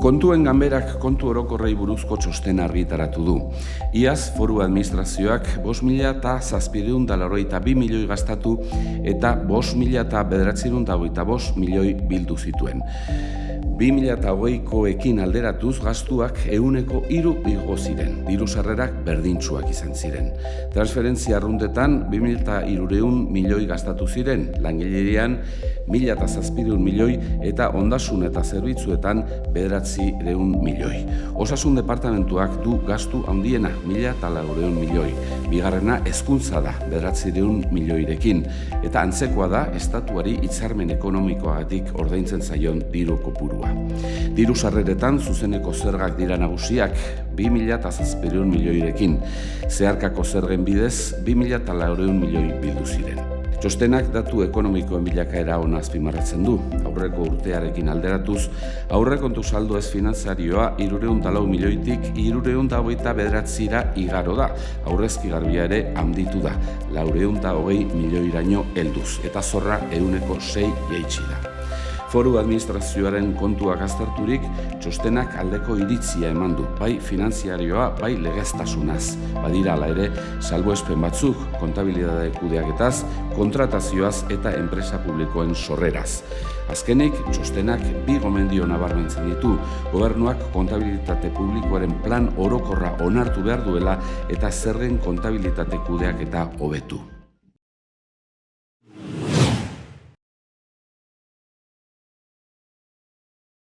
Kontuen ganberak kontu orokorrei buruzko txostena argitaratu du. Iaz, foru administrazioak 5.782 milioi gastatu eta 5.995 milioi bildu zituen. 2020koekin alderatuz gastuak 3% igo ziren, diru sarrerak berdintsuak izan ziren. Transferentzia arruntetan 2.300 milioi gastatu ziren, langilerian 1.700 milioi eta ondasun eta zerbitzuetan 900 milioi. Osasun departamentuak du gastu handiena 1.400 milioi. Bigarrena hezkuntza da 900 milioirekin eta antzekoa da estatuari hitzarmen ekonomikoagatik ordaintzen zaion diru kopurua. Diru sarreretan zuzeneko zergak dira nagusiak 2.700 milioirekin. Zeharkako zergen bidez 2.400 milioi bildu ziren. Txostenak datu ekonomikoen bilakaera ona azpimarratzen du. Aurreko urtearekin alderatuz, aurrekontu saldo ez finantzarioa 304 milioitik 329ra igaro da. Aurrezki garbia ere handitu da, 420 milioiraino helduz, eta zorra 6% jaitsi da. Foru administrazioaren kontuak azterturik, txostenak aldeko iritzia eman du, bai finanziarioa, bai legeztasunaz. Badira hala ere, salbuespen batzuk, kontabilitate kudeaketaz, kontratazioaz eta enpresa publikoen sorreraz. Azkenik, txostenak 2 gomendio nabarmentzen ditu, gobernuak kontabilitate publikoaren plan orokorra onartu behar duela eta zergen kontabilitate kudeaketa hobetu.